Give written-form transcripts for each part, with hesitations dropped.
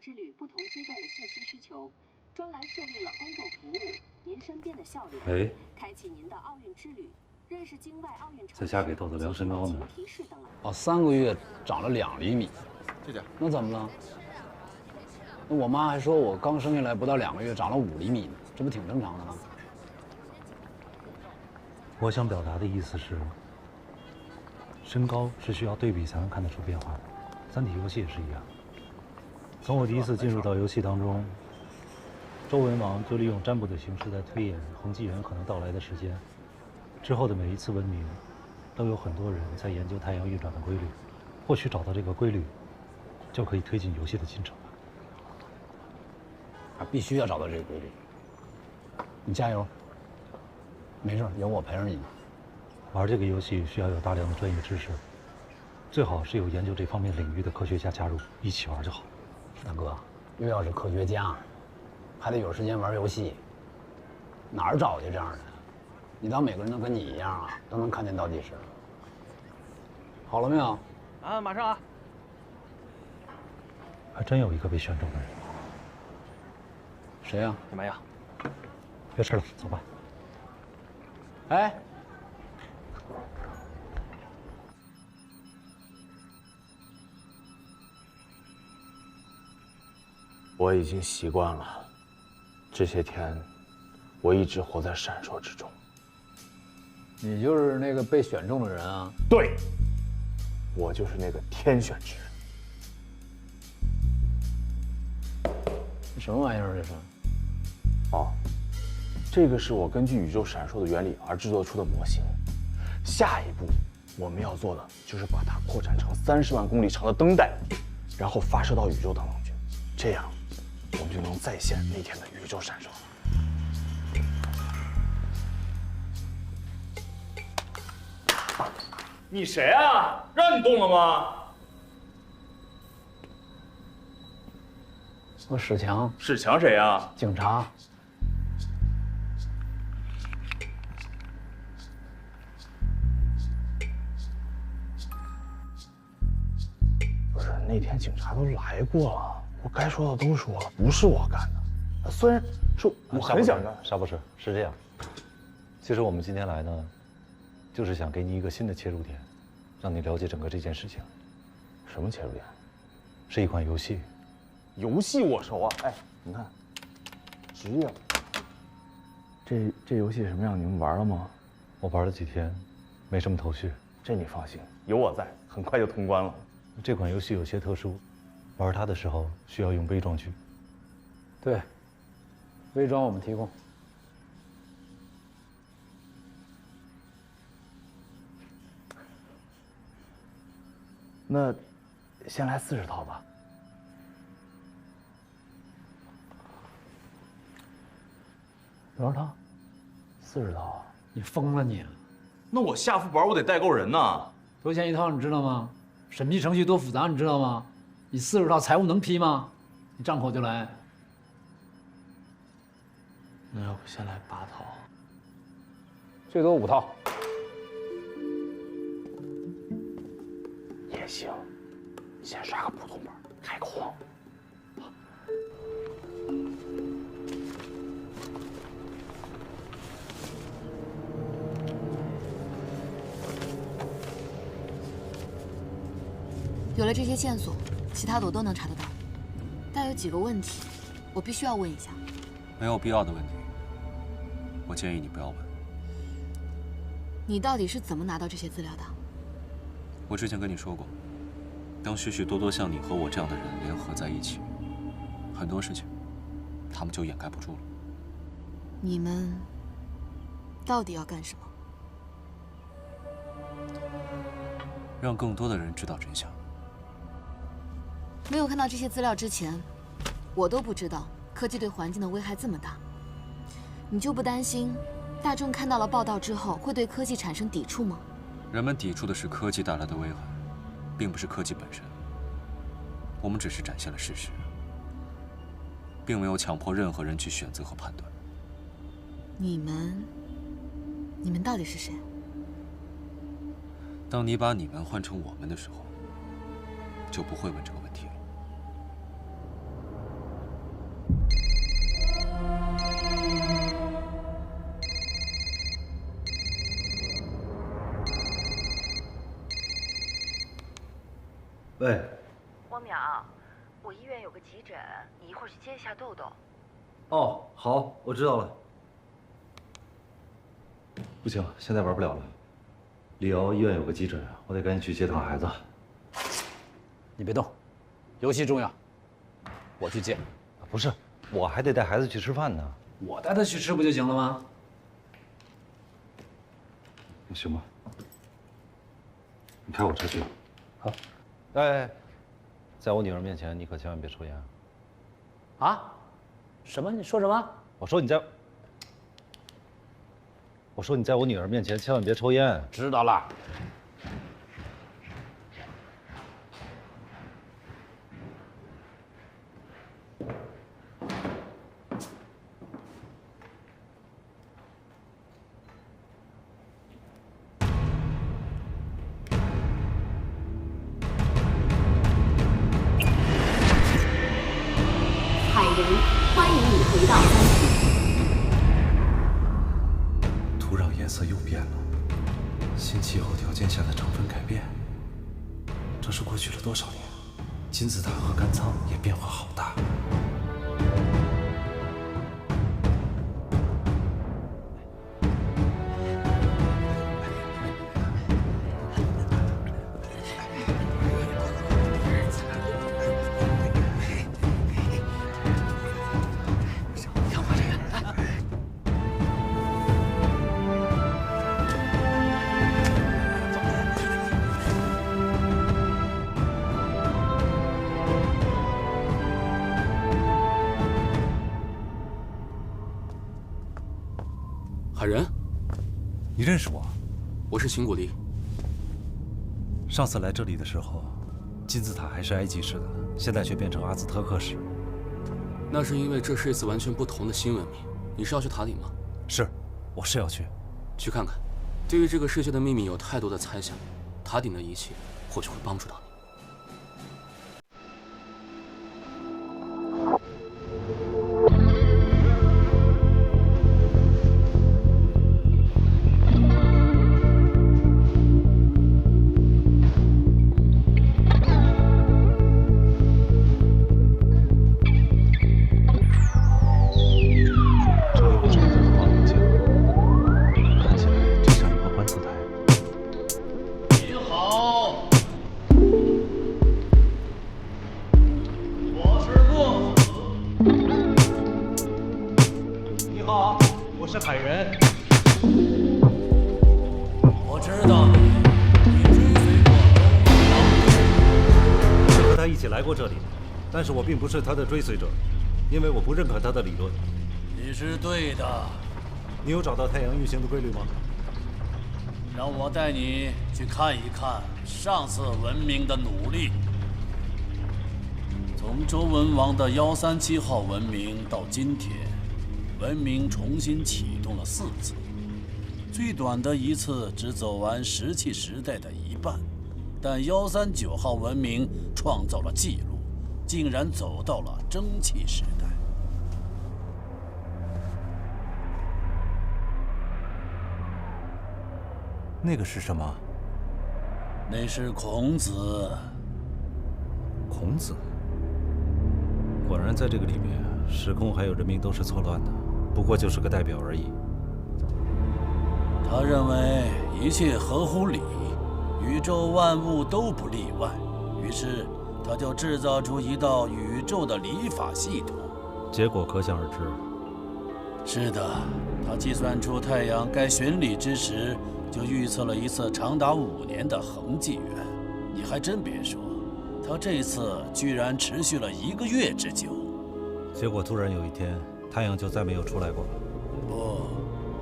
之旅不同阶段的信息需求，专栏设立了公众服务，您身边的笑脸，开启您的奥运之旅，认识境外奥运城市，在家给豆豆量身高呢。提示等。哦，3个月长了2厘米，这点那怎么了？那我妈还说我刚生下来不到2个月长了5厘米呢，这不挺正常的吗？我想表达的意思是，身高是需要对比才能看得出变化的。三体游戏也是一样。从我第一次进入到游戏当中，周文王就利用占卜的形式在推演恒纪元可能到来的时间。之后的每一次文明，都有很多人在研究太阳运转的规律。或许找到这个规律，就可以推进游戏的进程了。必须要找到这个规律。你加油，没事，有我陪着你呢。玩这个游戏需要有大量的专业知识，最好是有研究这方面领域的科学家加入，一起玩就好。大哥，又要是科学家，还得有时间玩游戏，哪儿找去这样的？你当每个人都跟你一样啊，都能看见倒计时？好了没有？啊，马上啊！还真有一个被选中的人。谁呀？怎么样？别吃了，走吧。哎，我已经习惯了，这些天，我一直活在闪烁之中。你就是那个被选中的人啊？对，我就是那个天选之人。什么玩意儿这是？哦，这个是我根据宇宙闪烁的原理而制作出的模型。下一步我们要做的就是把它扩展成30万公里长的灯带，然后发射到宇宙当中去，这样我们就能再现那天的宇宙闪烁。你谁啊？让你动了吗？我史强。史强谁啊？警察。不是，那天警察都来过了，我该说的都说了，不是我干的。虽然说我很想干。沙博士是这样，其实我们今天来呢，就是想给你一个新的切入点，让你了解整个这件事情。什么切入点？是一款游戏。游戏我熟啊，哎，你看，职业。这游戏什么样？你们玩了吗？我玩了几天，没什么头绪。这你放心，有我在，很快就通关了。这款游戏有些特殊，玩它的时候需要用微装具。对，微装我们提供。那先来40套吧。多少套？40套啊！你疯了你！那我下副本我得带够人呐。多少钱一套你知道吗？审批程序多复杂你知道吗？你40套财务能批吗？你张口就来。那要不先来8套？最多5套。也行，先刷个普通本，开个荒。有了这些线索，其他的我都能查得到，但有几个问题，我必须要问一下。没有必要的问题，我建议你不要问。你到底是怎么拿到这些资料的？我之前跟你说过，当许许多多像你和我这样的人联合在一起，很多事情，他们就掩盖不住了。你们到底要干什么？让更多的人知道真相。没有看到这些资料之前，我都不知道科技对环境的危害这么大。你就不担心大众看到了报道之后会对科技产生抵触吗？人们抵触的是科技带来的危害，并不是科技本身。我们只是展现了事实，并没有强迫任何人去选择和判断。你们到底是谁？当你把你们换成我们的时候，就不会问这个问题了。喂，汪淼，我医院有个急诊，你一会儿去接一下豆豆。哦，好，我知道了。不行，现在玩不了了。李瑶医院有个急诊，我得赶紧去接趟孩子。你别动，游戏重要，我去接。不是，我还得带孩子去吃饭呢。我带他去吃不就行了吗？行吧，你开我车去。好。哎，在我女儿面前，你可千万别抽烟啊！啊？什么？你说什么？我说你在我女儿面前千万别抽烟。知道了。海人，欢迎你回到三体。土壤颜色又变了，新气候条件下的成分改变。这是过去了多少年？金字塔和干仓也变化好大。海人，你认识我？我是秦古力。上次来这里的时候，金字塔还是埃及式的，现在却变成阿兹特克式。那是因为这是一次完全不同的新文明。你是要去塔顶吗？是，我是要去。去看看。对于这个世界的秘密有太多的猜想，塔顶的仪器或许会帮助到你。但是我并不是他的追随者，因为我不认可他的理论。你是对的。你有找到太阳运行的规律吗？让我带你去看一看上次文明的努力。从周文王的137号文明到今天，文明重新启动了4次，最短的一次只走完石器时代的一半，但139号文明创造了记录。竟然走到了蒸汽时代。那个是什么？那是孔子。孔子。果然，在这个里面，时空还有人民都是错乱的，不过就是个代表而已。他认为一切合乎理，宇宙万物都不例外，于是他就制造出一道宇宙的礼法系统，结果可想而知。是的，他计算出太阳该巡礼之时，就预测了一次长达5年的恒纪元。你还真别说，他这次居然持续了1个月之久。结果突然有一天，太阳就再没有出来过。不，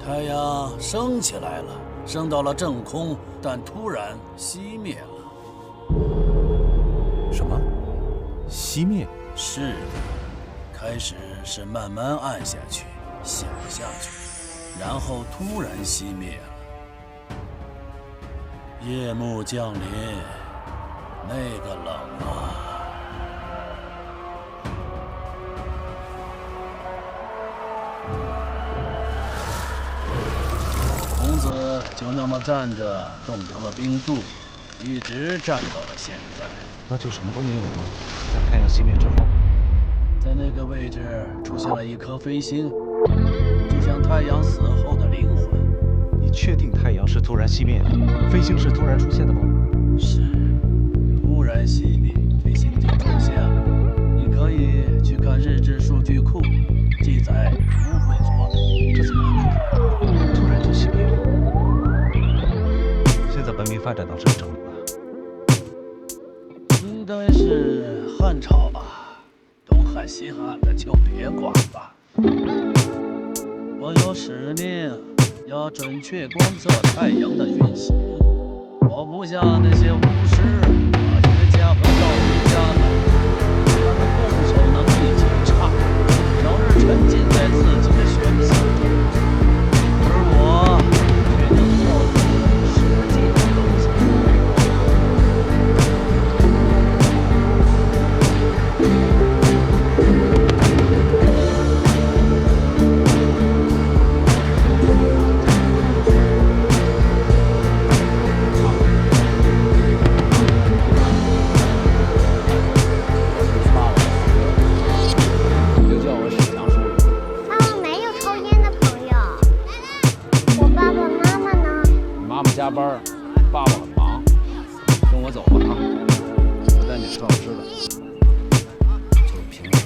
太阳升起来了，升到了正空，但突然熄灭了。什么？熄灭？是的，开始是慢慢暗下去，小下去，然后突然熄灭了。夜幕降临，那个冷啊！孔子就那么站着，冻成了冰柱。一直战到了现在。那就什么都没有了。在太阳熄灭之后，在那个位置出现了一颗飞星，就像太阳死后的灵魂。你确定太阳是突然熄灭的，飞星是突然出现的吗？是，突然熄灭，飞星就出现了。你可以去看日志数据库，记载不会错的。这怎么可能？突然就熄灭了？现在文明发展到什么程度了？应该是汉朝吧，东汉西汉的就别管了。我有使命，要准确观测太阳的运行。我不像那些巫师、化学家和造物家们，他们动手能力极差，整日沉浸在自己的玄思中，而我却能做出实际的东西。加班，爸爸很忙，跟我走吧啊！我带你吃好吃的。就平时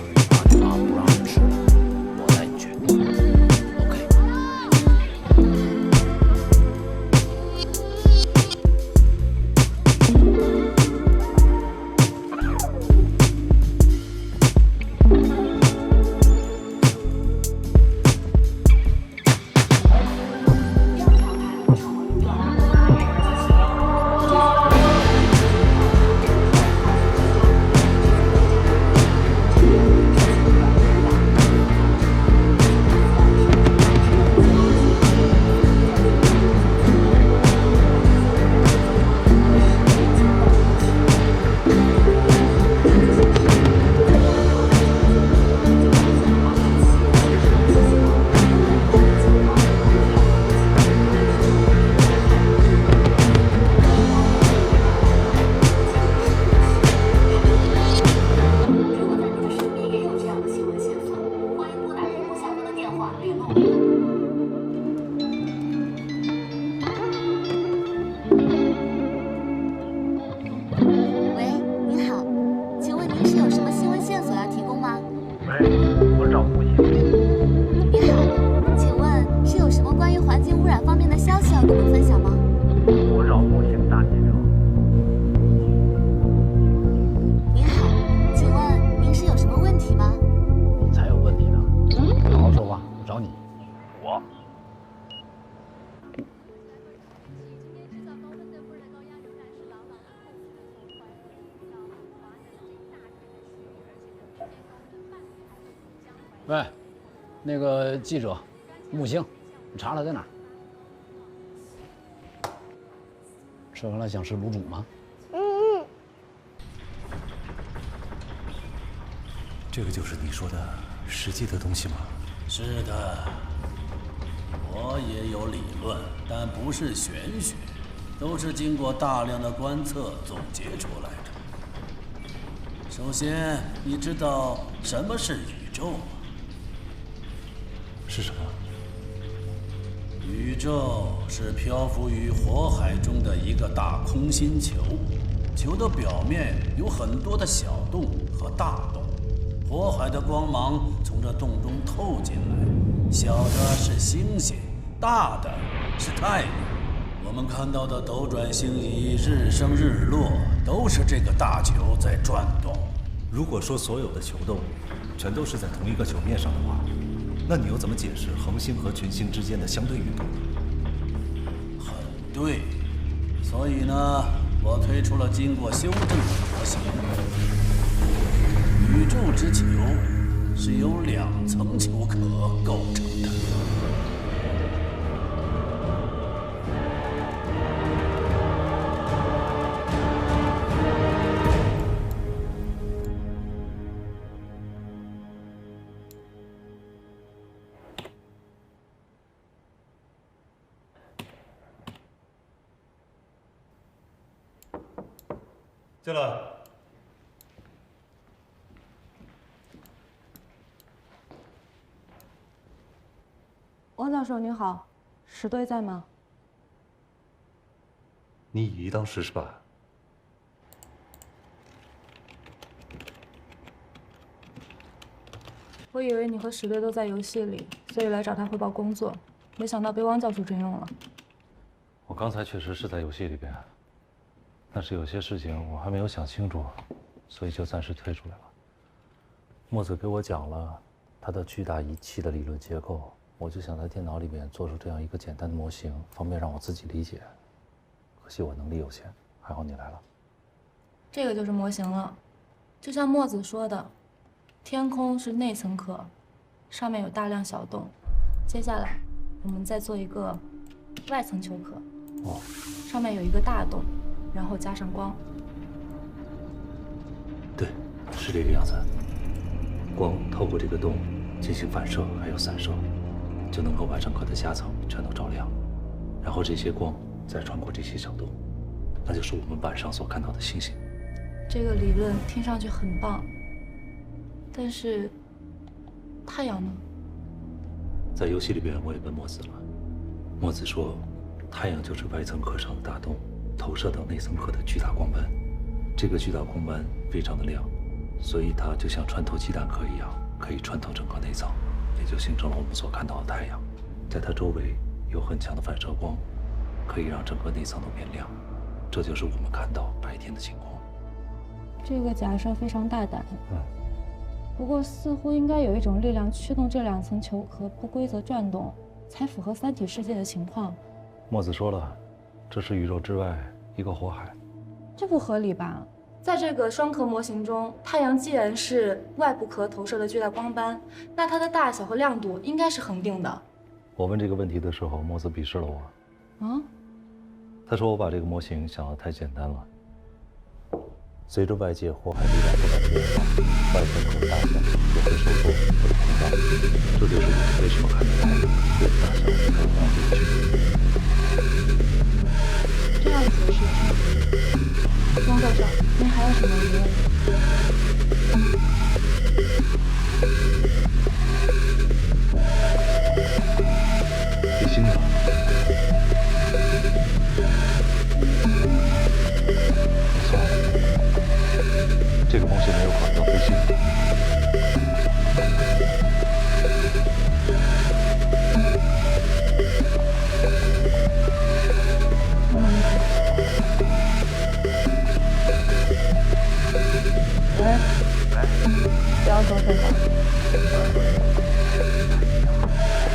你妈不让你吃的，我带你去。OK。喂，那个记者，木星，你查查在哪儿？吃完了想吃卤煮吗？这个就是你说的实际的东西吗？是的，我也有理论，但不是玄学，都是经过大量的观测总结出来的。首先，你知道什么是宇宙吗？是什么？宇宙是漂浮于火海中的一个大空心球，球的表面有很多的小洞和大洞，火海的光芒从这洞中透进来，小的是星星，大的是太阳。我们看到的斗转星移、日升日落，都是这个大球在转动。如果说所有的球洞全都是在同一个球面上的话，那你又怎么解释恒星和群星之间的相对运动？很对，所以呢，我推出了经过修正的模型。宇宙之球是由2层球壳构成的。进来。王教授您好，史队在吗？你以一当十是吧？我以为你和史队都在游戏里，所以来找他汇报工作，没想到被汪教授征用了。我刚才确实是在游戏里边，但是有些事情我还没有想清楚，所以就暂时退出来了。墨子给我讲了他的巨大仪器的理论结构，我就想在电脑里面做出这样一个简单的模型，方便让我自己理解。可惜我能力有限，还好你来了。这个就是模型了，就像墨子说的，天空是内层壳，上面有大量小洞。接下来我们再做一个外层球壳，上面有一个大洞，然后加上光。对，是这个样子。光透过这个洞进行反射还有散射，就能够把整个的夹层全都照亮，然后这些光再穿过这些小洞，那就是我们晚上所看到的星星。这个理论听上去很棒，但是太阳呢？在游戏里边我也问墨子了，墨子说，太阳就是外层壳上的大洞投射到内层壳的巨大光斑，这个巨大光斑非常的亮，所以它就像穿透鸡蛋壳一样，可以穿透整个内层，也就形成了我们所看到的太阳。在它周围有很强的反射光，可以让整个内层都变亮，这就是我们看到白天的情况。这个假设非常大胆，不过似乎应该有一种力量驱动这2层球壳不规则转动，才符合三体世界的情况。墨子说了，这是宇宙之外一个火海。这不合理吧？在这个双壳模型中，太阳既然是外部壳投射的巨大光斑，那它的大小和亮度应该是恒定的。我问这个问题的时候，墨子鄙视了我。啊？他说我把这个模型想得太简单了。随着外界火海力量不断变化，外层壳大小也会受作或者膨胀，这就是我们为什么看到太阳有大小和光度的区别。这样解释挺汪教授，您还有什么疑问？卫星呢？没错，这个模型没有考虑到卫星。喂，不要说废话。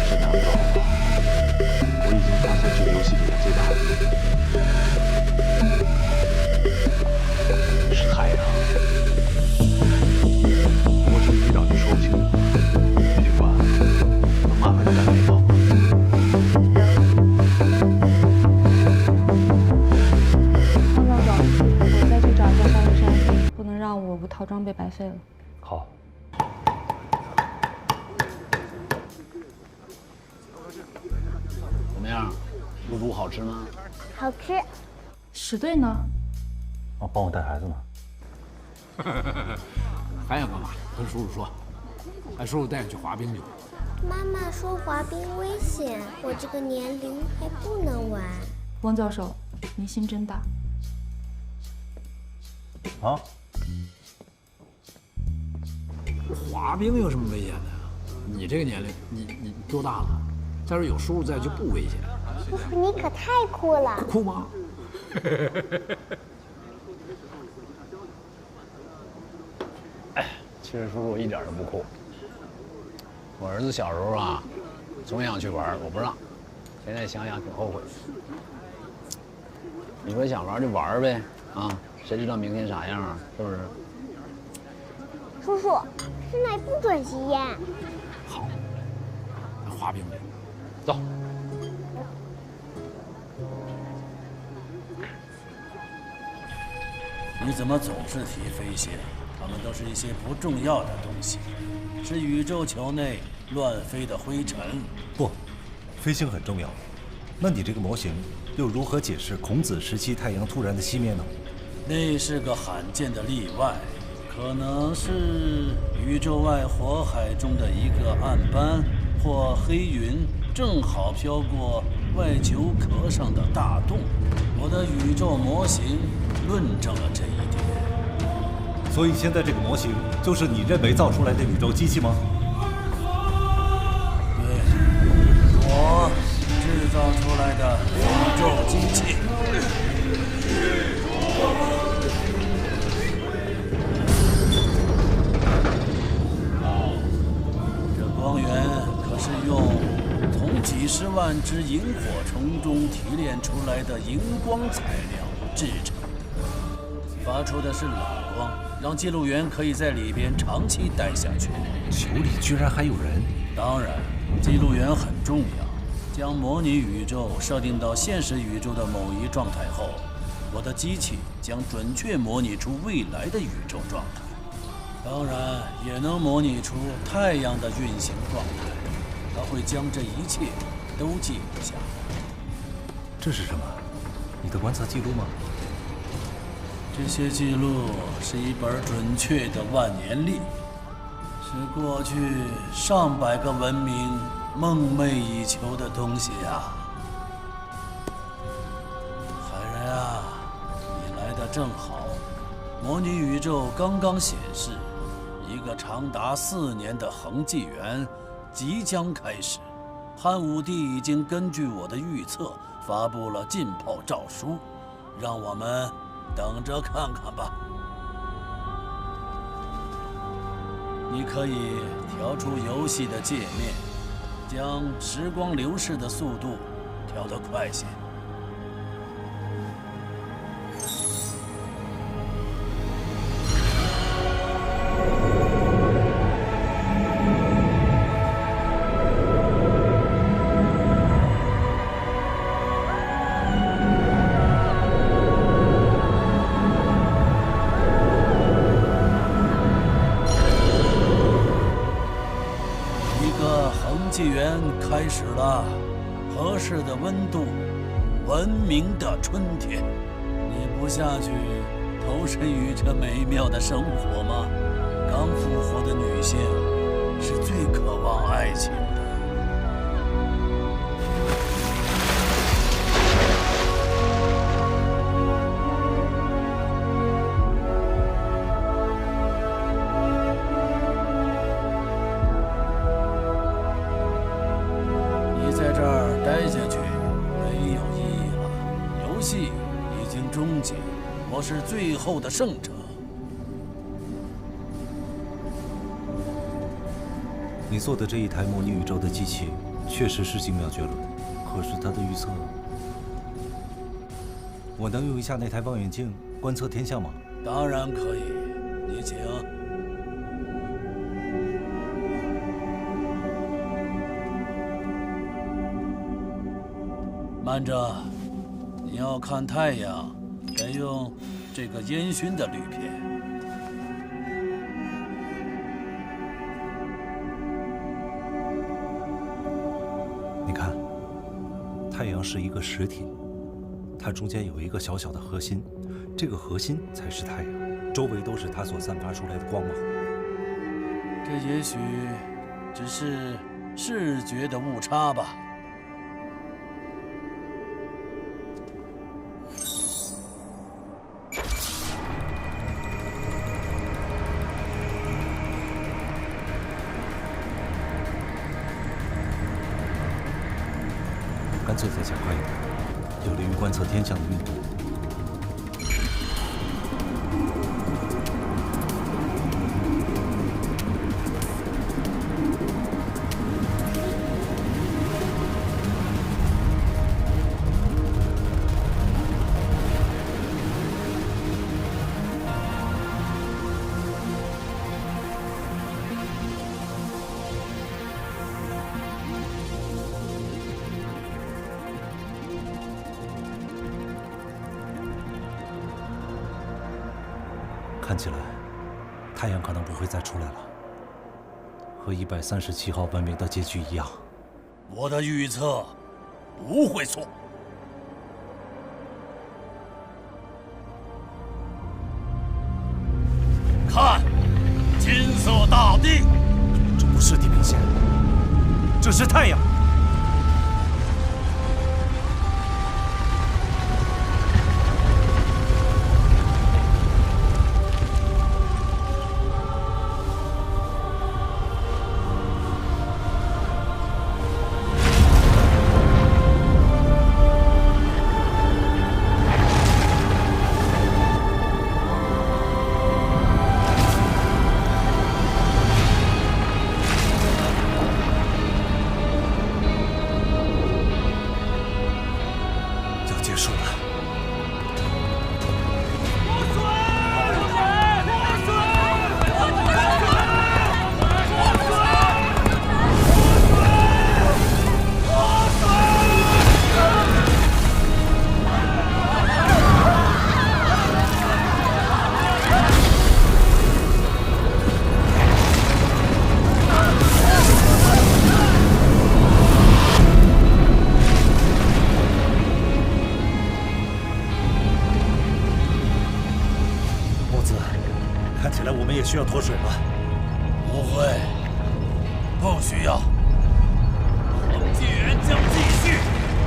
是难不到我，我已经发现这个游戏里面最大的是太阳。我这局长就说不清楚，局官，能麻烦你来帮忙？汪教授，我再去找一下沙玉山，不能让我5套装备白费了。好。怎么样，卤煮好吃吗？好吃。史队呢？帮我带孩子呢。还想干嘛？跟叔叔说，让叔叔带你去滑冰去。妈妈说滑冰危险，我这个年龄还不能玩。汪教授，您心真大。啊？滑冰有什么危险的呀？你这个年龄，你多大了？再说有叔叔在就不危险。叔叔你可太酷了。酷吗？其实叔叔一点都不酷。我儿子小时候啊，总想去玩，我不让。现在想想挺后悔。你说想玩就玩呗，啊，谁知道明天啥样啊？是不是？叔叔，室内不准吸烟。好，咱滑冰去，走。你怎么总是提飞仙？它们都是一些不重要的东西，是宇宙球内乱飞的灰尘。不，飞星很重要。那你这个模型又如何解释孔子时期太阳突然的熄灭呢？那是个罕见的例外，可能是宇宙外火海中的一个暗斑或黑云，正好飘过外球壳上的大洞。我的宇宙模型论证了这一点。所以现在这个模型就是你认为造出来的宇宙机器吗？对，我制造出来的宇宙机器。这光源可是用从几十万只萤火虫中提炼出来的荧光材料制成的，发出的是冷光，让记录员可以在里边长期待下去。球里居然还有人！当然，记录员很重要。将模拟宇宙设定到现实宇宙的某一状态后，我的机器将准确模拟出未来的宇宙状态，当然也能模拟出太阳的运行状态。它会将这一切都记录下来。这是什么？你的观测记录吗？这些记录是一本准确的万年历，是过去上百个文明梦寐以求的东西呀。海人啊，你来得正好。模拟宇宙刚刚显示，一个长达4年的恒纪元即将开始。汉武帝已经根据我的预测发布了禁炮诏书，让我们等着看看吧。你可以调出游戏的界面，将时光流逝的速度调得快些。纪元开始了，合适的温度，文明的春天。你不下去投身于这美妙的生活吗？刚复活的女性是最渴望爱情的。在这儿待下去没有意义了，游戏已经终结，我是最后的胜者。你做的这一台模拟宇宙的机器确实是精妙绝伦，可是它的预测，我能用一下那台望远镜观测天象吗？当然可以，你请。慢着，你要看太阳，得用这个烟熏的滤片。你看，太阳是一个实体，它中间有一个小小的核心，这个核心才是太阳，周围都是它所散发出来的光芒。这也许只是视觉的误差吧。干脆再加快一点，有利于观测天象的运动。看起来，太阳可能不会再出来了，和137号文明的结局一样。我的预测不会错。地。这不是地平线，这是太阳。 需要脱水了？不会，不需要。恒纪元将继续，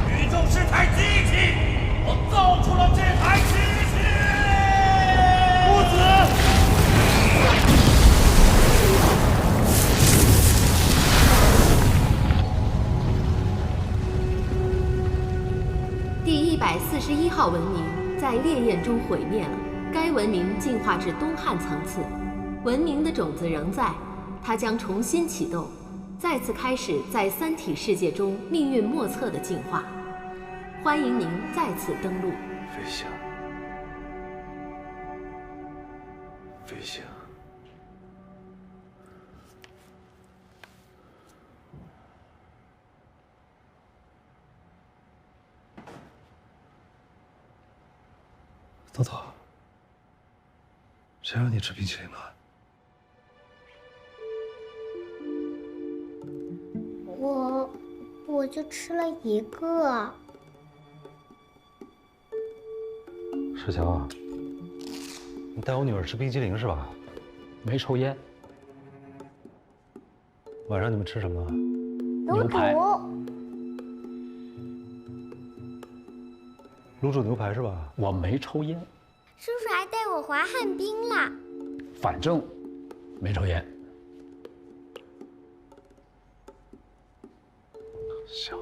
宇宙是台机器，我造出了这台机器。木子。第141号文明在烈焰中毁灭了，该文明进化至东汉层次。 文明的种子仍在，它将重新启动，再次开始在三体世界中命运莫测的进化。欢迎您再次登陆。飞翔，飞翔。豆豆，谁让你吃冰淇淋了？ 我就吃了一个。世强啊，你带我女儿吃冰激凌是吧？没抽烟。晚上你们吃什么？牛排。卤煮牛排是吧？我没抽烟。叔叔还带我滑旱冰了。反正没抽烟。 行，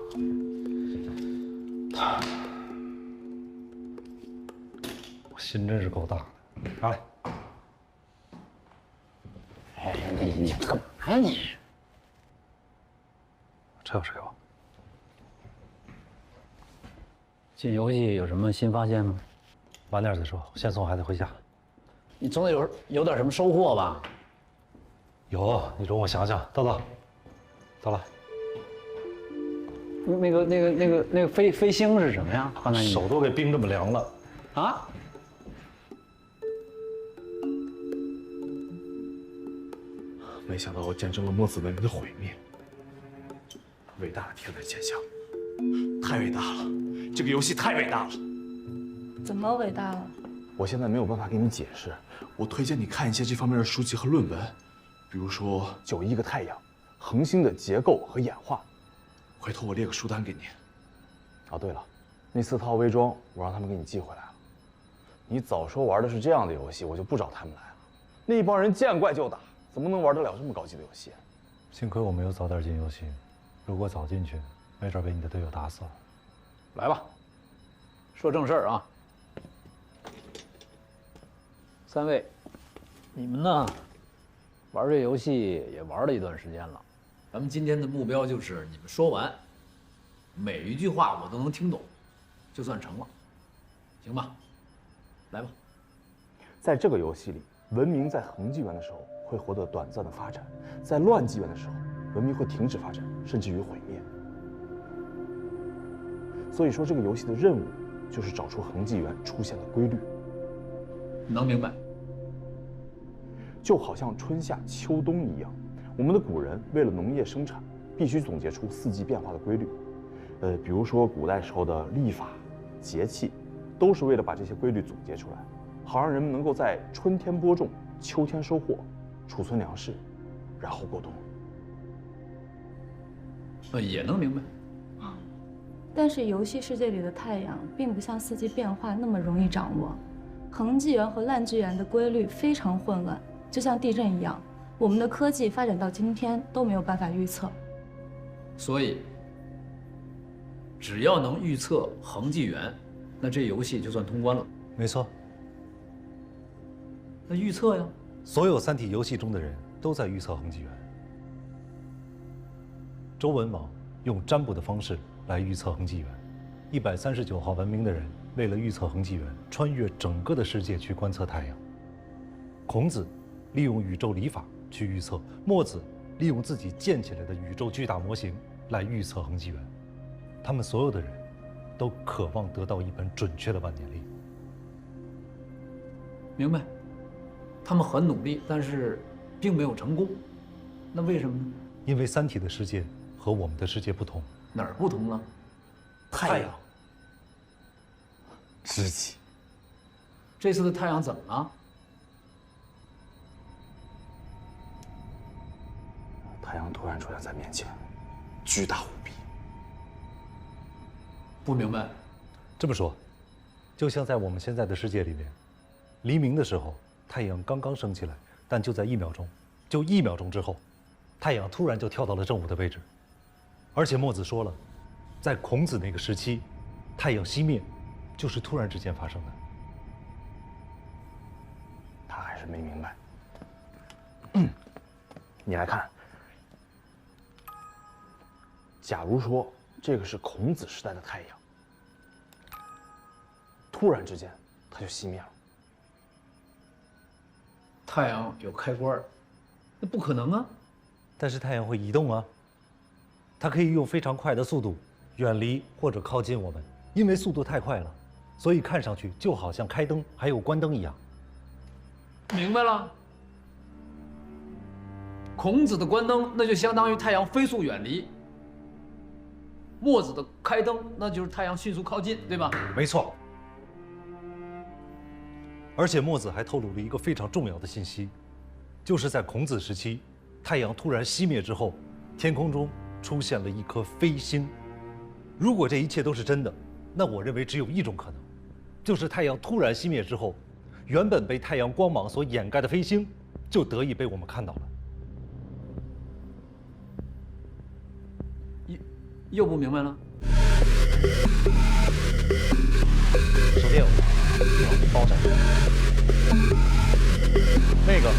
我心真是够大的。拿来。哎，你干嘛呀你？这钥匙给我。进游戏有什么新发现吗？晚点再说，先送孩子回家。你总得有点什么收获吧？有，你容我想想。豆豆，走了。 那个飞星是什么呀？刚才手都给冰这么凉了啊！没想到我见证了墨子文明的毁灭，伟大的天文现象，太伟大了！这个游戏太伟大了。怎么伟大了？我现在没有办法给你解释，我推荐你看一些这方面的书籍和论文，比如说《91个太阳》、恒星的结构和演化。 回头我列个书单给你。哦，对了，那4套微装我让他们给你寄回来了。你早说玩的是这样的游戏，我就不找他们来了。那一帮人见怪就打，怎么能玩得了这么高级的游戏？幸亏我没有早点进游戏，如果早进去，没准被你的队友打死了。来吧，说正事儿啊。3位，你们呢，玩这游戏也玩了一段时间了。 咱们今天的目标就是你们说完，每一句话我都能听懂，就算成了，行吧？来吧。在这个游戏里，文明在恒纪元的时候会获得短暂的发展，在乱纪元的时候，文明会停止发展，甚至于毁灭。所以说，这个游戏的任务就是找出恒纪元出现的规律。能明白？就好像春夏秋冬一样。 我们的古人为了农业生产，必须总结出4季变化的规律。比如说古代时候的历法、节气，都是为了把这些规律总结出来，好让人们能够在春天播种、秋天收获，储存粮食。然后过冬。也能明白。但是游戏世界里的太阳并不像四季变化那么容易掌握，恒纪元和烂纪元的规律非常混乱，就像地震一样，我们的科技发展到今天都没有办法预测。所以，只要能预测恒纪元，那这游戏就算通关了。没错。那预测呀？所有3体游戏中的人都在预测恒纪元。周文王用占卜的方式来预测恒纪元，139号文明的人为了预测恒纪元，穿越整个的世界去观测太阳。孔子利用宇宙礼法去预测，墨子利用自己建起来的宇宙巨大模型来预测恒纪元。他们所有的人都渴望得到一本准确的万年历。明白。他们很努力，但是并没有成功。那为什么呢？因为3体的世界和我们的世界不同。哪儿不同了？太阳。知己。这次的太阳怎么了？太阳突然出现在面前，巨大无比。不明白。这么说，就像在我们现在的世界里面，黎明的时候，太阳刚刚升起来，但就在1秒钟，就1秒钟之后，太阳突然就跳到了正午的位置。而且墨子说了，在孔子那个时期，太阳熄灭就是突然之间发生的。他还是没明白。你来看，假如说这个是孔子时代的太阳，突然之间它就熄灭了。太阳有开关，那不可能啊！但是太阳会移动啊，它可以用非常快的速度远离或者靠近我们，因为速度太快了，所以看上去就好像开灯还有关灯一样。明白了。孔子的关灯，那就相当于太阳飞速远离；墨子的开灯，那就是太阳迅速靠近，对吧？没错。而且墨子还透露了一个非常重要的信息，就是在孔子时期，太阳突然熄灭之后，天空中出现了一颗飞星。如果这一切都是真的，那我认为只有一种可能，就是太阳突然熄灭之后，原本被太阳光芒所掩盖的飞星，就得以被我们看到了。又不明白了。手电包着，那个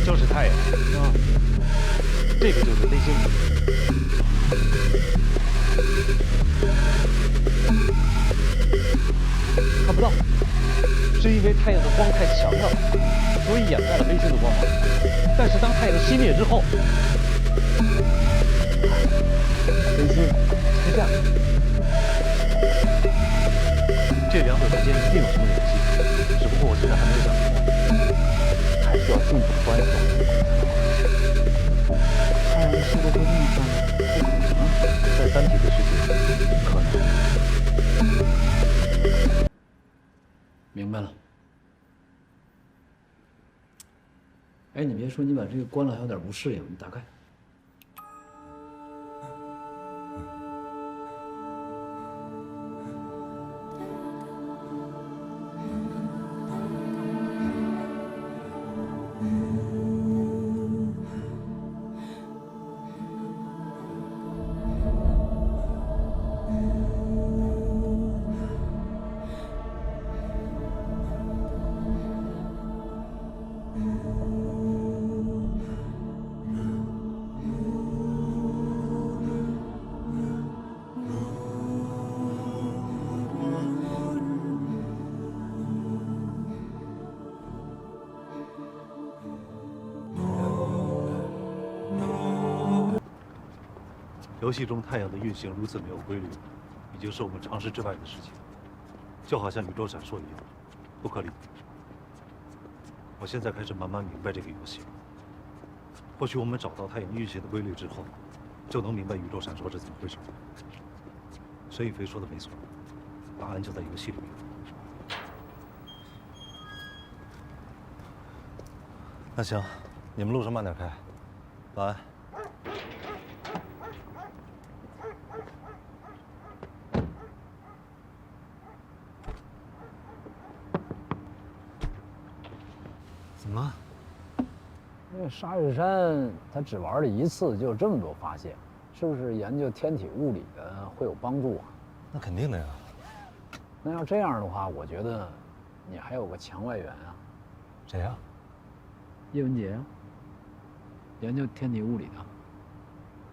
就是太阳啊，这个就是飞星。看不到，是因为太阳的光太强了，所以掩盖了飞星的光芒。但是当太阳熄灭之后，飞星才亮。这两者之间一定有什么联系，只不过我现在还没有想明白，还需要进一步观察。太阳的速度会那么快吗？不可能，在3体的世界，可能。明白了。哎，你别说，你把这个关了还有点不适应，你打开。游戏中太阳的运行如此没有规律，已经是我们常识之外的事情，就好像宇宙闪烁一样，不可理喻。我现在开始慢慢明白这个游戏。或许我们找到太阳运行的规律之后，就能明白宇宙闪烁是怎么回事。沈宇飞说的没错，答案就在游戏里面。那行，你们路上慢点开，保安。怎么了？那沙玉山他只玩了一次，就有这么多发现，是不是研究天体物理的会有帮助啊？那肯定的呀。那要这样的话，我觉得你还有个墙外援啊。谁呀？叶文洁啊，研究天体物理的，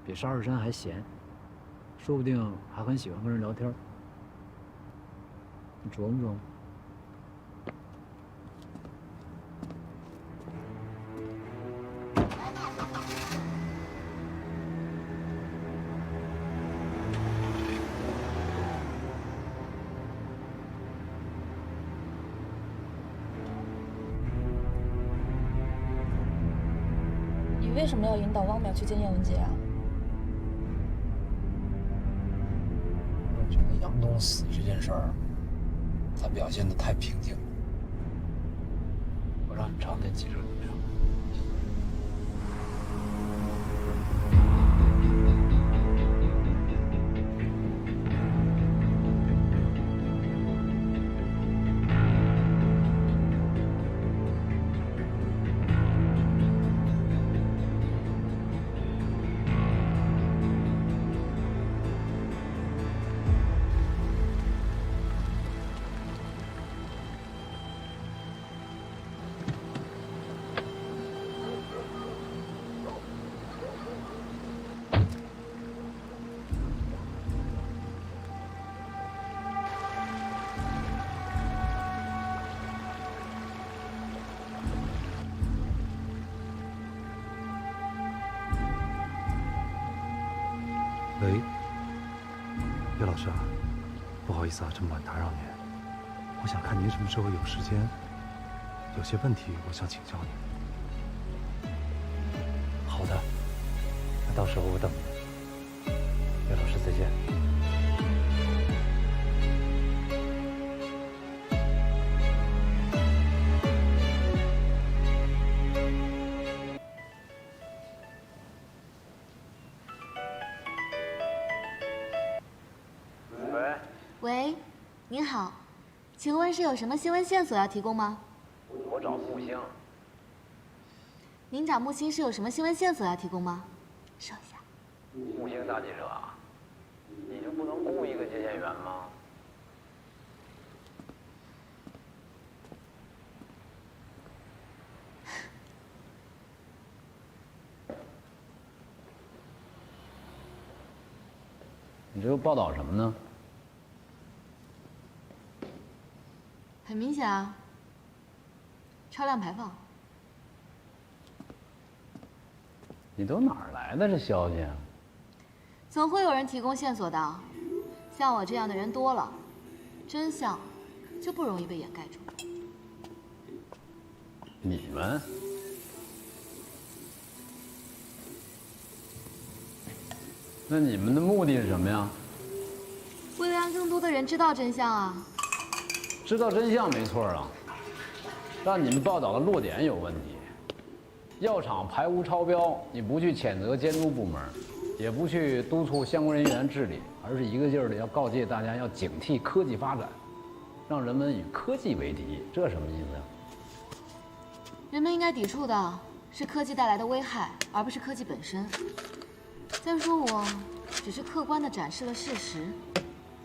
比沙玉山还闲，说不定还很喜欢跟人聊天。你琢磨琢磨。你为什么要引导汪淼去见叶文洁啊？我觉得杨东死这件事儿，他表现得太平静了。我让你找那记者怎么样？喂，叶老师啊，不好意思啊，这么晚打扰您。我想看您什么时候有时间，有些问题我想请教您。好的，那到时候我等您。叶老师再见。喂，您好，请问是有什么新闻线索要提供吗？我找木星。您找木星是有什么新闻线索要提供吗？说一下。木星大记者，你就不能雇一个接线员吗？你这又报道什么呢？很明显啊，超量排放。你都哪儿来的这消息啊？总会有人提供线索的，像我这样的人多了，真相就不容易被掩盖住。你们？那你们的目的是什么呀？为了让更多的人知道真相啊。知道真相没错啊，但你们报道的落点有问题。药厂排污超标，你不去谴责监督部门，也不去督促相关人员治理，而是一个劲儿的要告诫大家要警惕科技发展，让人们与科技为敌，这什么意思啊？人们应该抵触的是科技带来的危害，而不是科技本身。再说我只是客观地展示了事实，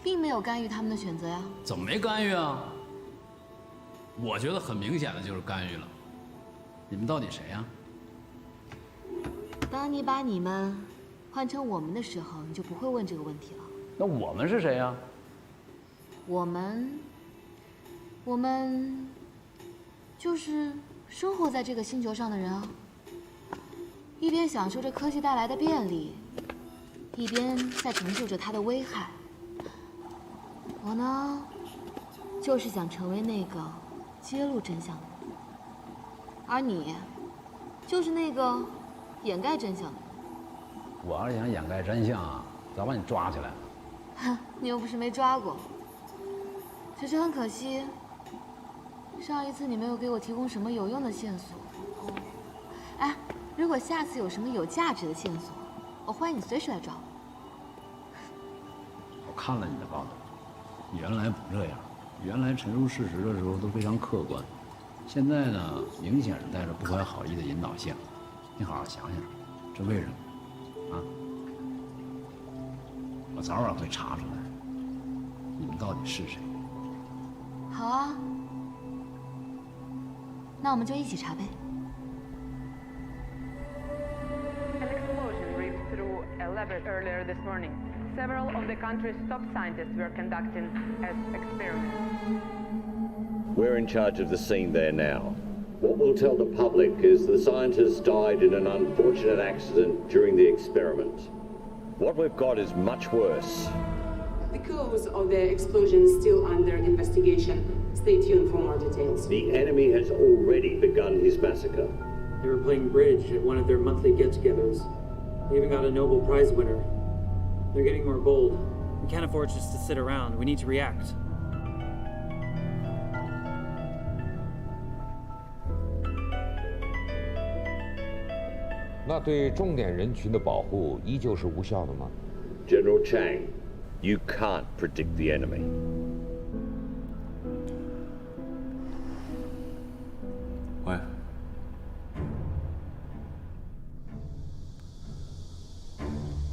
并没有干预他们的选择呀。怎么没干预啊？我觉得很明显的就是干预了。你们到底谁呀？当你把你们换成我们的时候，你就不会问这个问题了。那我们是谁呀？我们就是生活在这个星球上的人啊，一边享受着科技带来的便利，一边在承受着它的危害。我呢，就是想成为那个揭露真相的人，而你，就是那个掩盖真相的人。我要是想掩盖真相啊，早把你抓起来了。哼，你又不是没抓过。只是很可惜，上一次你没有给我提供什么有用的线索。哎，如果下次有什么有价值的线索，我欢迎你随时来找我。我看了你的报道，原来不这样，原来陈述事实的时候都非常客观，现在呢，明显是带着不怀好意的引导性。你好好想想，这为什么？啊？我早晚会查出来，你们到底是谁。好啊，那我们就一起查呗。 An explosion ripped through a lab earlier this morning. Several of the country's top scientists were conducting as experiments. We're in charge of the scene there now. What we'll tell the public is the scientists died in an unfortunate accident during the experiment. What we've got is much worse. The cause of the explosion is still under investigation. Stay tuned for more details. The enemy has already begun his massacre. They were playing bridge at one of their monthly get-togethers. They even got a Nobel Prize winner. They're getting more bold. We can't afford just to sit around. We need to react. 那对重点人群的保护依旧是无效的吗？ General Chang, you can't predict the enemy. 喂，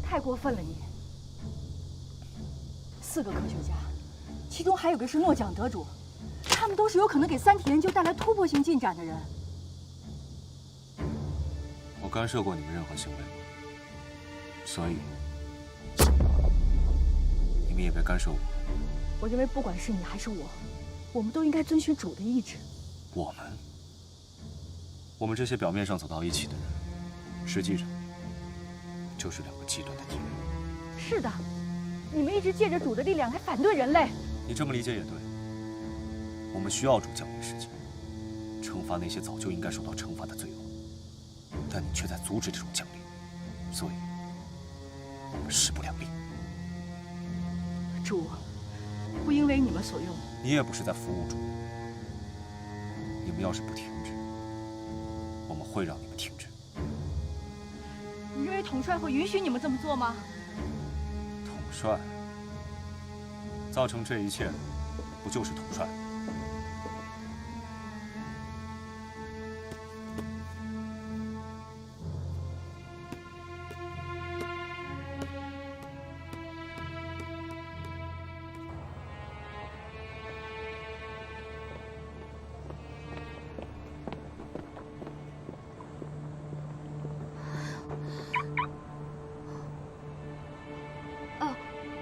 太过分了你！4个科学家，其中还有个是诺奖得主，他们都是有可能给三体研究带来突破性进展的人。 我干涉过你们任何行为，所以你们也别干涉我。我认为不管是你还是我，我们都应该遵循主的意志。我们这些表面上走到一起的人，实际上就是2个极端的敌人。是的，你们一直借着主的力量来反对人类。你这么理解也对。我们需要主降临世界，惩罚那些早就应该受到惩罚的罪恶。 但你却在阻止这种降临，所以我们势不两立。主不应为你们所用。你也不是在服务主。你们要是不停止，我们会让你们停止。你认为统帅会允许你们这么做吗？统帅造成这一切，不就是统帅？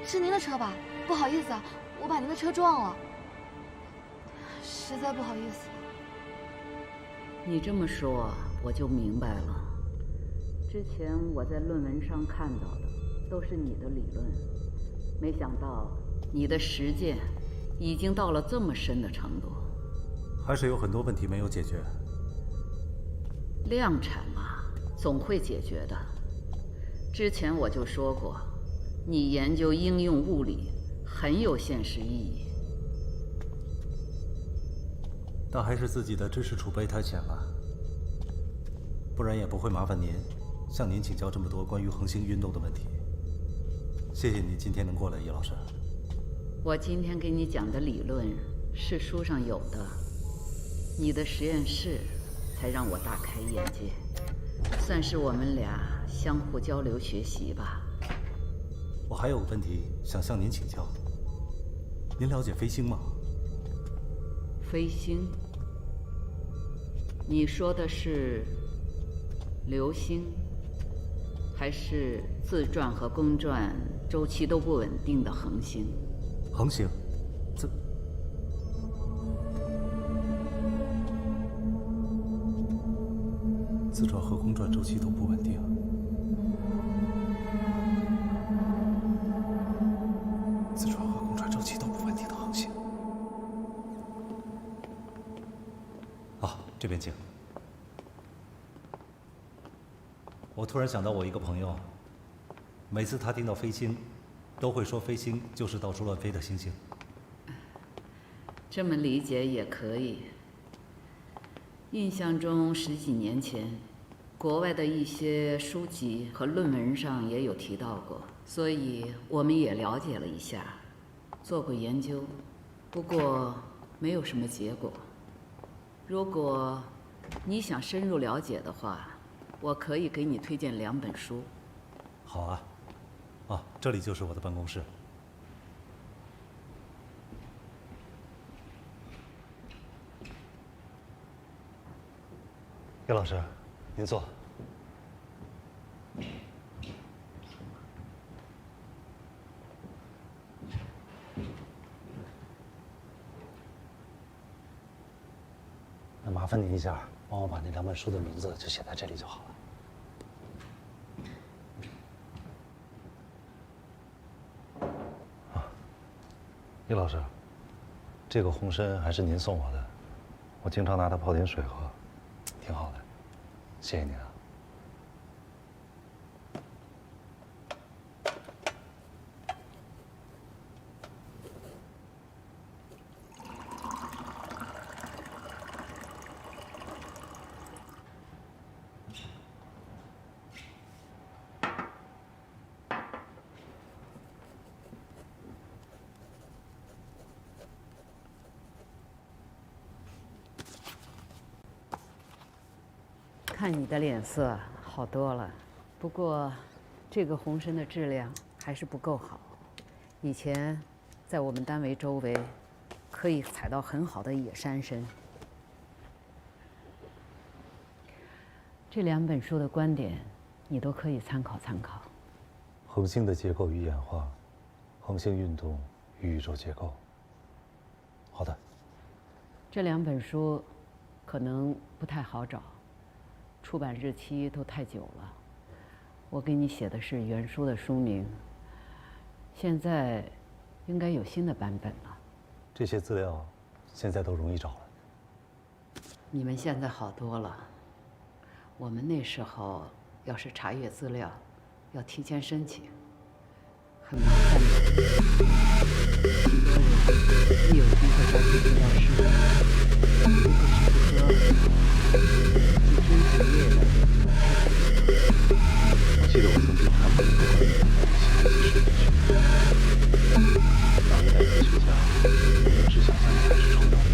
是您的车吧？不好意思啊，我把您的车撞了，实在不好意思。你这么说，我就明白了。之前我在论文上看到的都是你的理论，没想到你的实践已经到了这么深的程度。还是有很多问题没有解决。量产嘛，总会解决的。之前我就说过。 你研究应用物理很有现实意义，但还是自己的知识储备太浅了，不然也不会麻烦您，向您请教这么多关于恒星运动的问题。谢谢你今天能过来，叶老师。我今天给你讲的理论是书上有的，你的实验室才让我大开眼界，算是我们俩相互交流学习吧。 我还有个问题想向您请教，您了解飞星吗？飞星？你说的是流星，还是自转和公转周期都不稳定的恒星？恒星？自转和公转周期都不稳定。 自转和公转周期都不稳定的恒星。啊，这边请。我突然想到我一个朋友，每次他听到飞星，都会说飞星就是到处乱飞的星星。这么理解也可以。印象中10几年前，国外的一些书籍和论文上也有提到过，所以我们也了解了一下，做过研究，不过没有什么结果。如果你想深入了解的话，我可以给你推荐2本书。好啊，啊，这里就是我的办公室。叶老师，您坐。那麻烦您一下，帮我把那2本书的名字就写在这里就好了。叶老师，这个红参还是您送我的，我经常拿它泡点水喝，挺好的，谢谢您啊。看你的脸色好多了，不过这个红参的质量还是不够好。以前在我们单位周围可以采到很好的野山参。这2本书的观点，你都可以参考参考。恒星的结构与演化，恒星运动与宇宙结构。好的。这2本书可能不太好找。出版日期都太久了，我给你写的是原书的书名，现在应该有新的版本了。这些资料现在都容易找了。你们现在好多了，我们那时候要是查阅资料，要提前申请，很麻烦的。很多人一有机会再去资料室，如果是不喝，几天几夜的。我记得我曾经看过一个关于当一代科学家，我们只想象你还是创造力。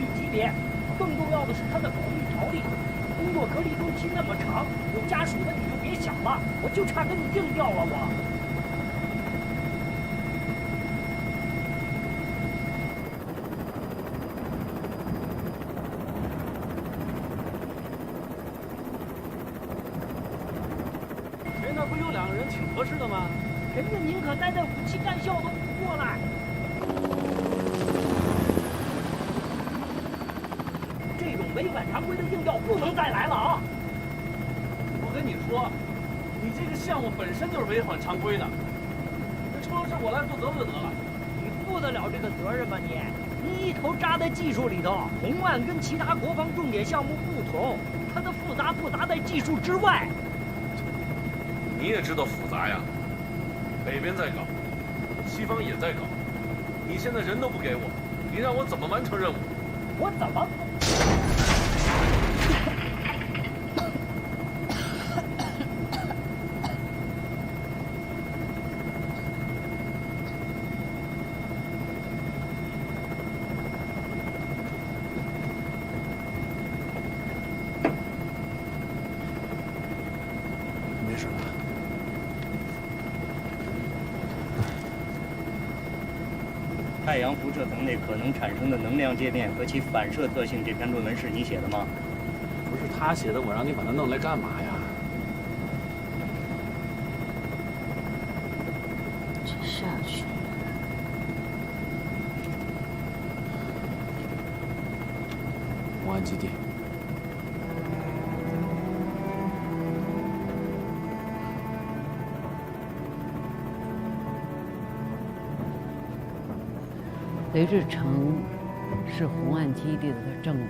今天是个工作隔离周期那么长，有家属的你就别想了，我就差跟你硬掉了我。人家宁可待在武器干校都不过来。这种违反常规的硬调不能再来了啊！我跟你说，你这个项目本身就是违反常规的，这出了事我来负责不就得了？你负得了这个责任吗你？你一头扎在技术里头，红岸跟其他国防重点项目不同，它的复杂不杂在技术之外。你也知道复杂呀，北边在搞，西方也在搞，你现在人都不给我，你让我怎么完成任务？我怎么？没事吧？太阳辐射层内可能产生的能量界面和其反射特性，这篇论文是你写的吗？不是他写的，我让你把它弄来干嘛呀？这下去。红岸基地。雷志成是红岸基地的政委，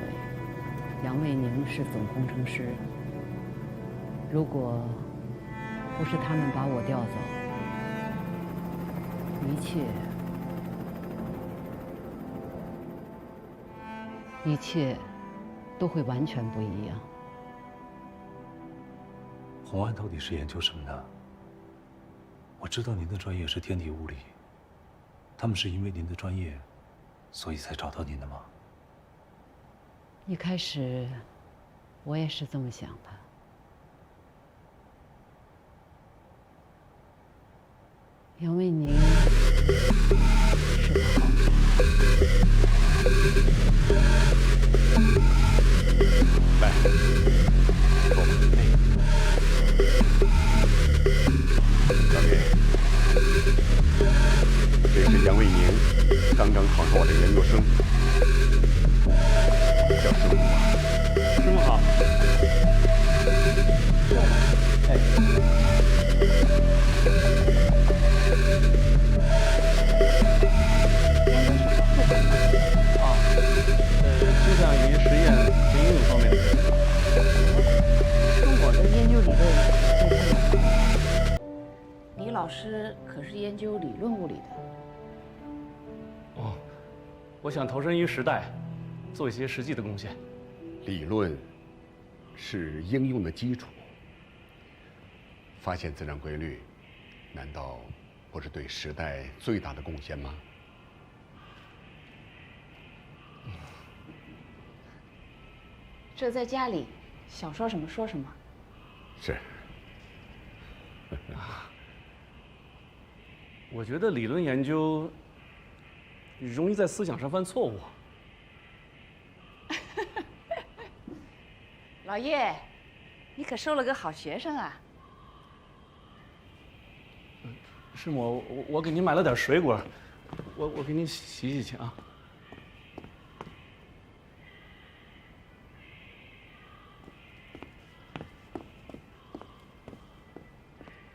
杨卫宁是总工程师。如果不是他们把我调走，一切都会完全不一样。红岸到底是研究什么的？我知道您的专业是天体物理，他们是因为您的专业，所以才找到您的吗？一开始，我也是这么想的。杨卫宁是个好人。来，坐吧。小林，这是杨卫宁，刚刚考上我的研究生，叫师傅吧。师傅好。哎。倾向于实验和应用方面的设计。跟我的研究理论不太一样。李老师可是研究理论物理的。哦，我想投身于时代，做一些实际的贡献。理论是应用的基础。发现自然规律，难道不是对时代最大的贡献吗？这在家里想说什么说什么。是。我觉得理论研究容易在思想上犯错误。老叶，你可收了个好学生啊！师母，我给您买了点水果，我给您洗洗去啊。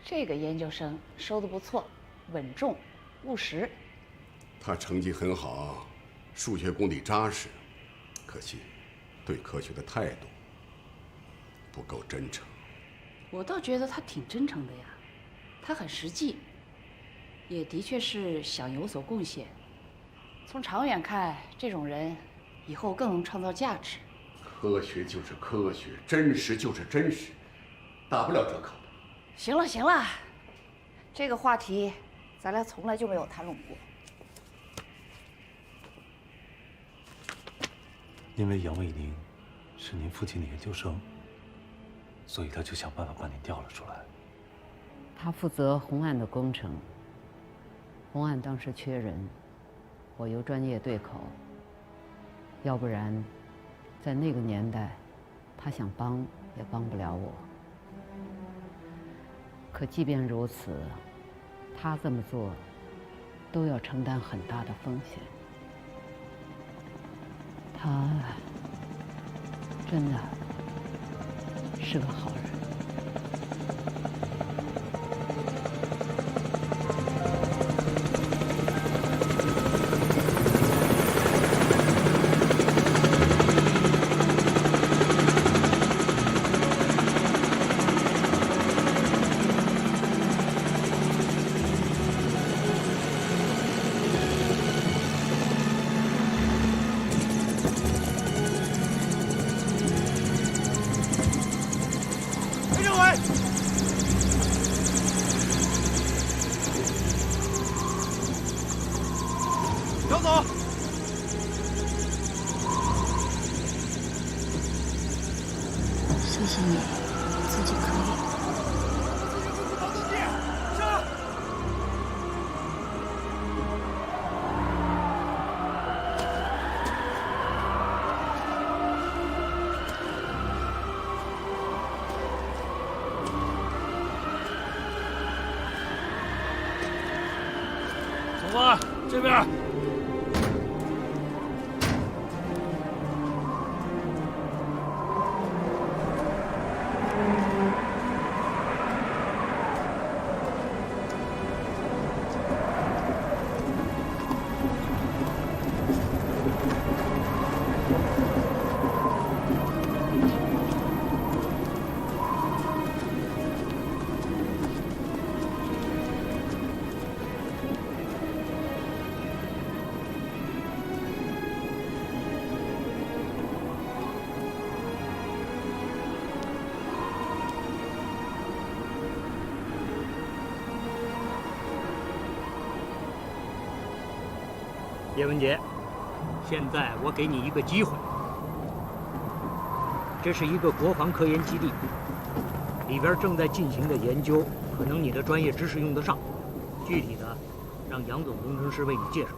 这个研究生收得不错，稳重、务实。他成绩很好，数学功底扎实，可惜对科学的态度不够真诚。我倒觉得他挺真诚的呀，他很实际，也的确是想有所贡献。从长远看，这种人以后更能创造价值。科学就是科学，真实就是真实，打不了折扣的。行了行了，这个话题咱俩从来就没有谈论过。因为杨卫宁是您父亲的研究生，所以他就想办法把您调了出来。他负责红岸的工程，红岸当时缺人，我由专业对口。要不然，在那个年代，他想帮也帮不了我。可即便如此，他这么做都要承担很大的风险。他真的是个好人。谢谢你，自己可以。走吧，这边。叶文洁，现在我给你一个机会。这是一个国防科研基地，里边正在进行的研究，可能你的专业知识用得上。具体的，让杨总工程师为你介绍。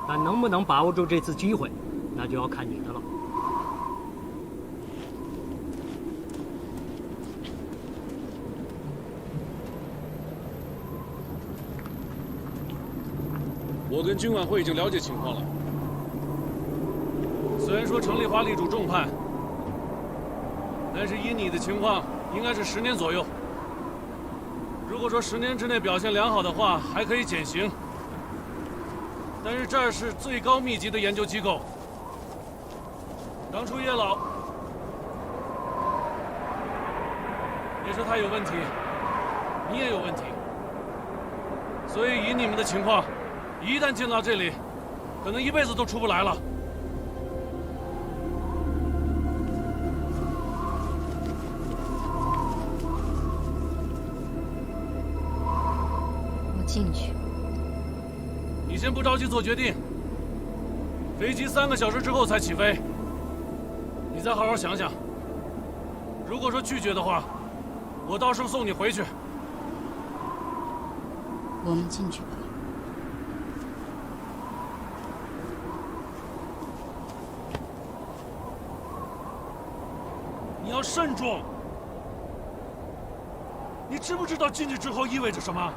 但能不能把握住这次机会，那就要看你的了。我跟军管会已经了解情况了。虽然说程丽华力主重判，但是以你的情况，应该是10年左右。如果说10年之内表现良好的话，还可以减刑。但是这儿是最高密集的研究机构。当初叶老也说他有问题，你也有问题，所以以你们的情况。一旦进到这里，可能一辈子都出不来了。我进去。你先不着急做决定，飞机3个小时之后才起飞。你再好好想想。如果说拒绝的话，我到时候送你回去。我们进去吧。你要慎重。你知不知道进去之后意味着什么？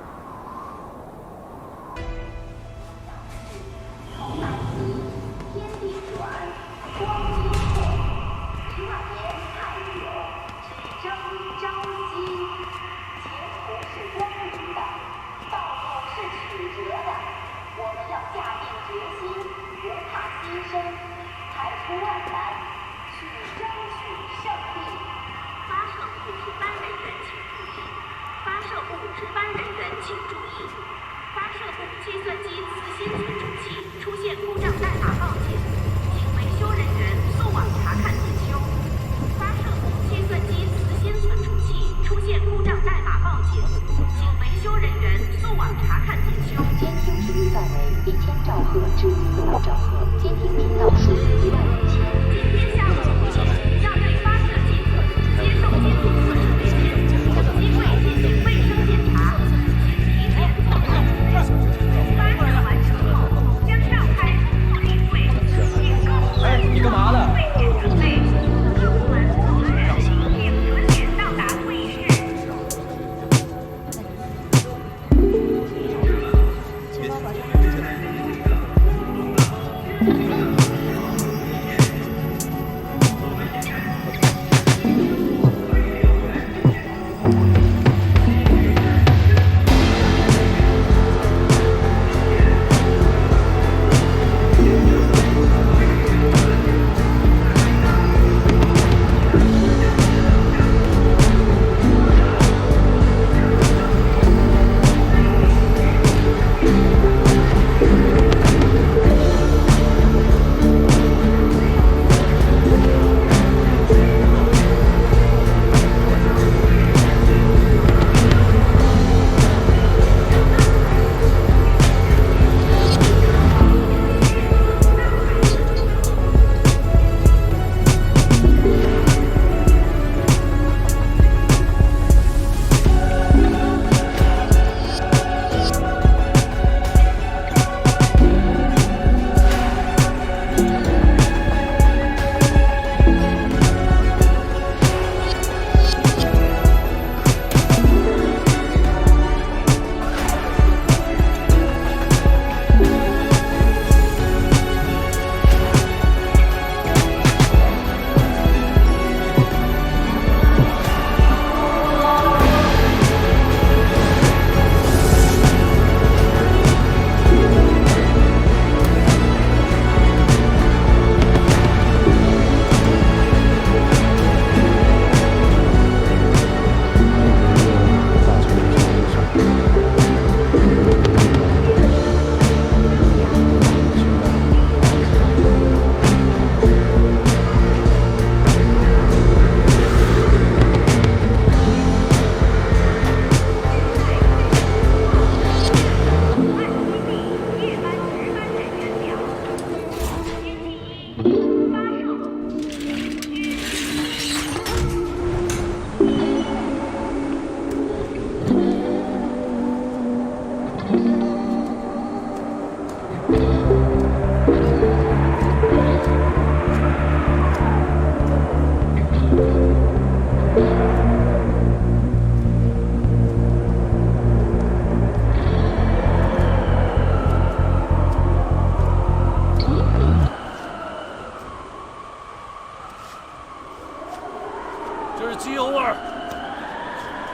机油味儿，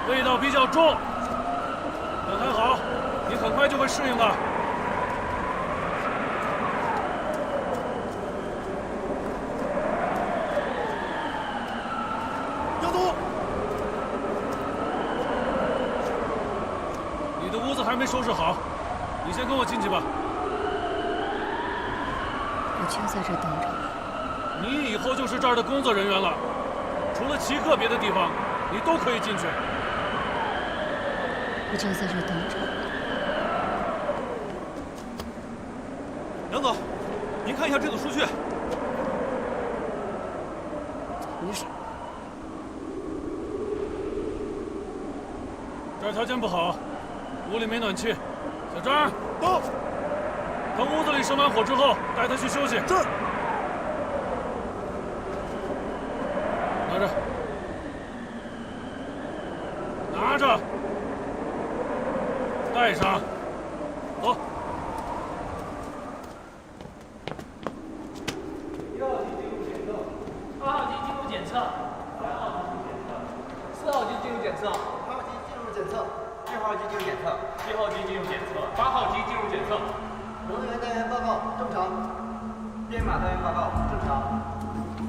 味道比较重，但还好，你很快就会适应的。要走！你的屋子还没收拾好，你先跟我进去吧。我就在这等着。你以后就是这儿的工作人员了。 除了极个别的地方，你都可以进去。我就在这等着。杨总，您看一下这组数据。不是，这儿条件不好，屋里没暖气。小张，到。等屋子里生完火之后，带他去休息。是。 拿着，拿着，带上，走。1号机进入检测，2号机进入检测，3号机进入检测，4号机进入检测，5号机进入检测，6号机进入检测，7号机进入检测，8号机进入检测。能源单元报告正常，编码单元报告正常。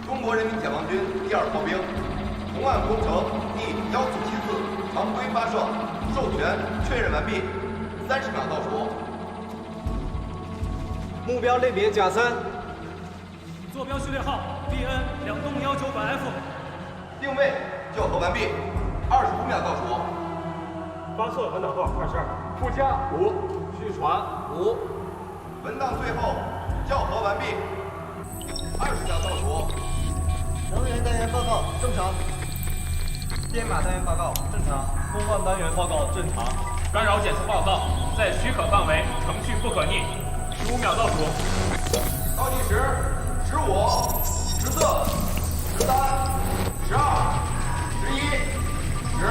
中国人民解放军第2炮兵，红岸工程第147次常规发射，授权确认完毕，30秒倒数。目标类别甲3，坐标序列号 BN 2栋198 F， 定位校核完毕，25秒倒数。发射文档号22，附加5，续传5，文档最后校核完毕，20秒倒数。 能源单元报告正常，编码单元报告正常，公放单元报告正常，干扰检测报告在许可范围，程序不可逆。15秒倒数。倒计时15、14、13、12、11、10、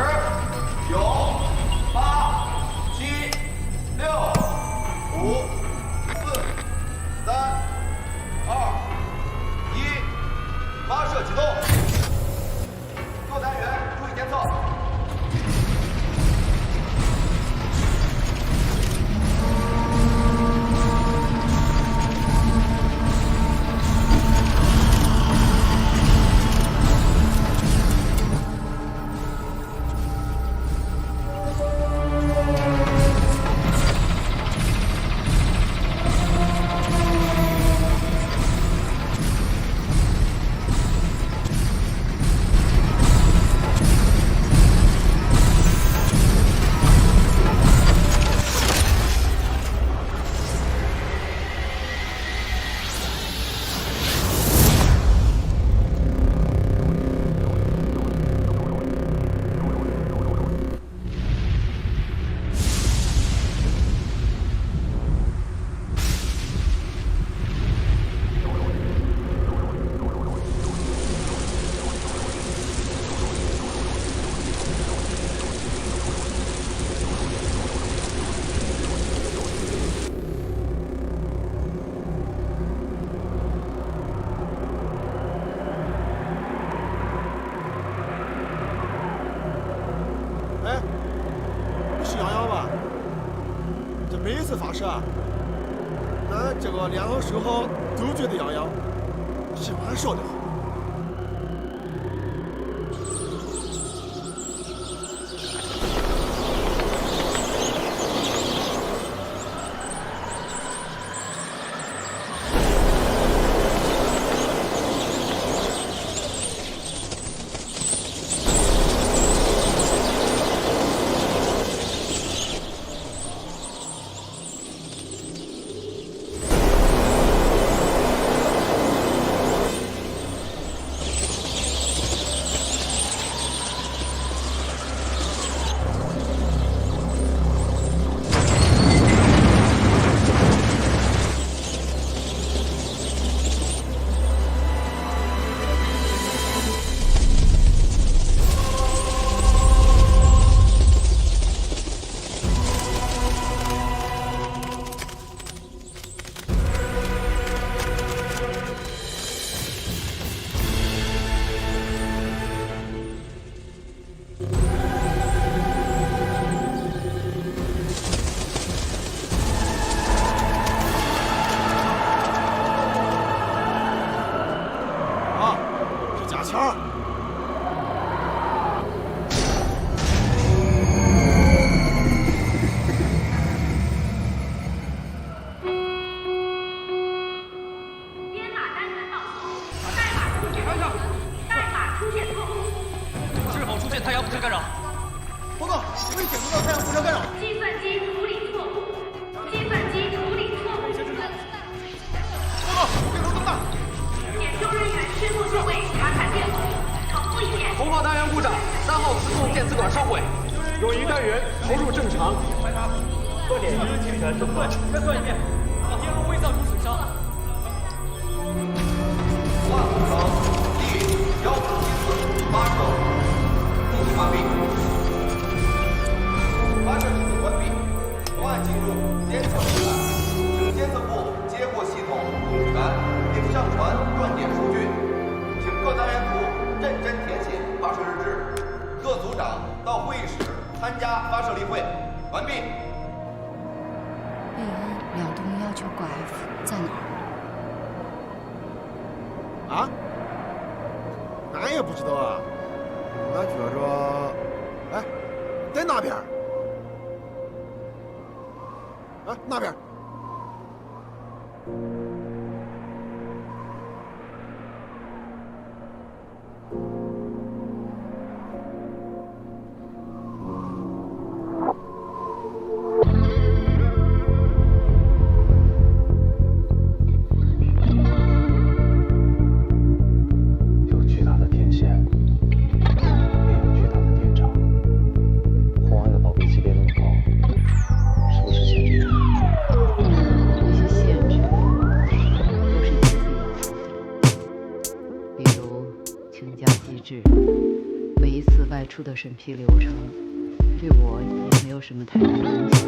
9、8、7、6、5、4、3、2、这个练好手好都觉得痒痒，喜欢说的好。出的审批流程，对我也没有什么太大的影响。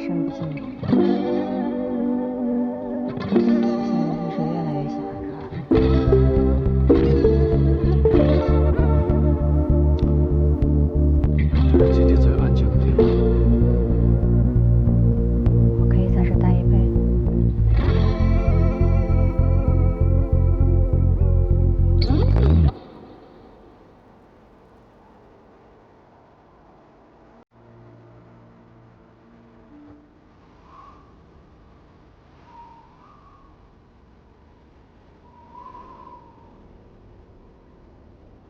身不进。